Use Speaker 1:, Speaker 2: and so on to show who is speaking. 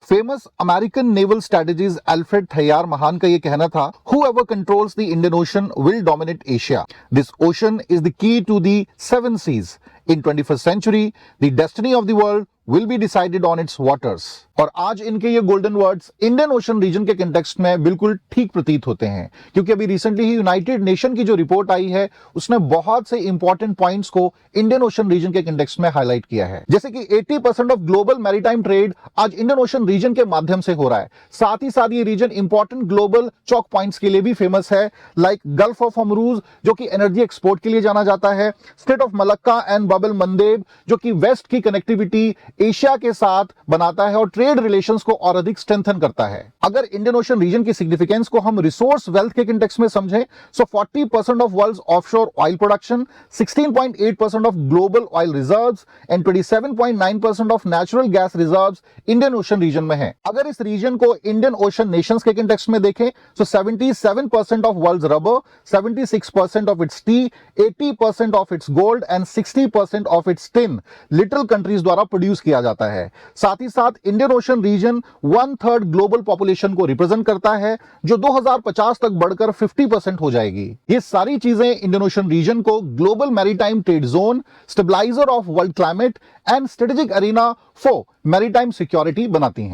Speaker 1: Famous American naval strategist Alfred Thayer Mahan का ये कहना था, whoever controls the Indian Ocean will dominate Asia. This ocean is the key to the seven seas. In 21st century, the destiny of the world will be decided on its waters. और आज इनके ये golden words Indian ocean region के context में बिल्कुल ठीक प्रतीत होते हैं, क्योंकि अभी रिसेंटली ही यूनाइटेड नेशन की जो रिपोर्ट आई है उसने बहुत से इंपॉर्टेंट पॉइंट्स को इंडियन ओशन रीजन के कंटेक्स्ट में हाईलाइट किया है। जैसे कि 80% ऑफ ग्लोबल मैरीटाइम ट्रेड आज इंडियन ओशन रीजन के माध्यम से हो रहा है। साथ ही साथ ये region important global choke points के लिए भी फेमस है, लाइक गल्फ ऑफ हॉर्मुज जो कि एनर्जी एक्सपोर्ट के लिए जाना जाता है, स्ट्रेट ऑफ मलक्का एंड बाब एल मंदेब जो कि वेस्ट की कनेक्टिविटी एशिया के साथ बनाता है और ट्रेड रिलेशंस को और अधिक स्ट्रेंथन करता है। अगर इंडियन ओशन रीजन की सिग्निफिकेंस को हम रिसोर्स वेल्थ के कंटेक्स्ट में समझें, so 40% of world's offshore oil production, 16.8% of global oil reserves and 27.9% of natural gas reserves Indian ocean region में है। अगर इस रीजन को इंडियन ओशन नेशंस के कंटेक्स्ट में देखें, so 77% of world's rubber, 76% of its tea, 80% of its gold and 60% of its tin little countries द्वारा produce किया जाता है। साथ ही साथ Indian ocean region 1/3 global population को रिप्रेजेंट करता है, जो 2050 तक बढ़कर 50% हो जाएगी। ये सारी चीजें इंडियन ओशन रीजन को global maritime trade zone, stabiliser of world climate and strategic arena for maritime security बनाती हैं।